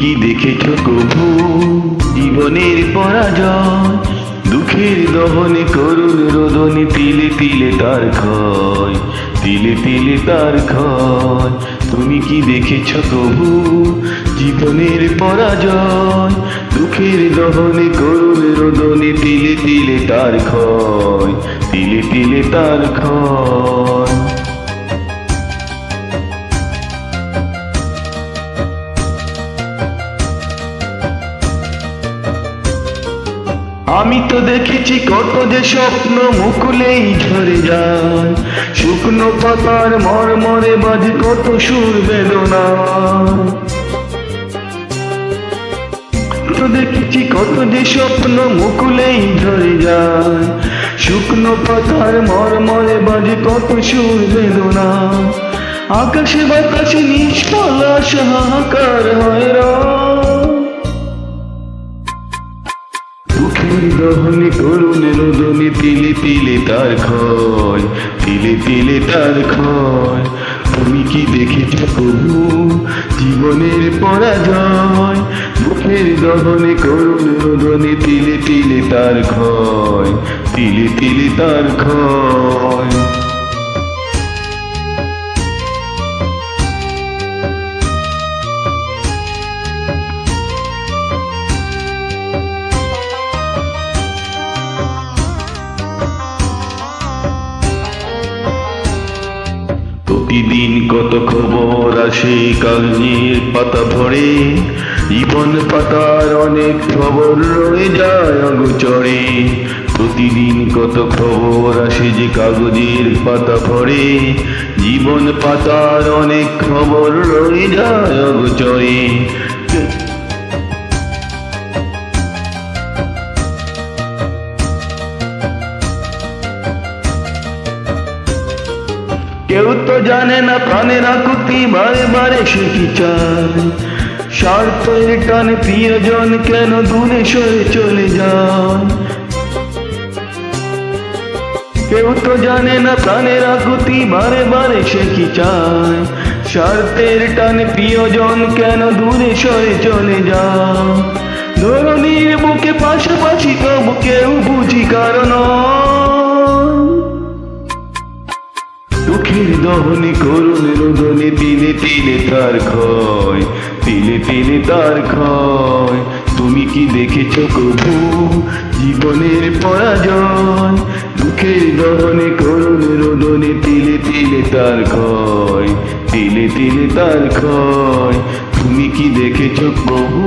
কি দেখেছ কভু জীবনের পরাজয়? দুঃখের দহনে করুণ রোদনে তিলে তিলে তার ক্ষয়, তিলে তিলে তার ক্ষয়। তুমি কি দেখেছ কভু জীবনের পরাজয়? দুঃখের দহনে করুণ রোদনে তিলে তিলে তার ক্ষয়, তিলে তিলে তার ক্ষয়। আমি তো দেখেছি কত যে স্বপ্ন মুকুলেই ঝরে যায়, শুকনো পাতার মরমরে বাজে কত সুর বেদনা। তো দেখেছি কত যে স্বপ্ন মুকুলেই ঝরে যায়, শুকনো পাতার মরমরে বাজে কত সুর বেদনা। আকাশে বাতাসে নিষ্ফল আশা হাহাকার হয় দুঃখের দহনে করুণ রোদনে তিলে তিলে তার ক্ষয়, তিলে তিলে তার ক্ষয়। তুমি কি দেখেছ কভু জীবনের পরাজয়? দুঃখের দহনে করুণ রোদনে তিলে তিলে তার ক্ষয়, তিলে তিলে তার ক্ষয়। প্রতিদিন কত খবর আসে কাগজের পাতা ভরে, জীবন পাতার অনেক খবর রয়ে যায় অগোচরে। প্রতিদিন কত খবর আসে যে কাগজের পাতা ভরে, জীবন পাতার অনেক খবর রয়ে যায় অগোচরে। কেউ তো জানে না প্রাণের আকুতি বারে বারে সে কি চায়, স্বার্থের টানে প্রিয়জন কেন দূরে সরে চলে যায়। কেউ তো জানে না প্রাণের আকুতি বারে বারে সে কি চায়, স্বার্থের টানে প্রিয়জন কেন দূরে সরে চলে যায়। ধরনীর বুকে পাশাপাশি তবু কেউ বুঝি কারণ দুঃখের দহনে করুণ রোদনে তিলে তিলে তার ক্ষয়, তিলে তিলে তার ক্ষয়। তুমি কি দেখেছ কভু জীবনের পরাজয়? দুঃখের দহনে করুণ রোদনে তিলে তিলে তার ক্ষয়, তিলে তিলে তার ক্ষয়। তুমি কি দেখেছ কভু?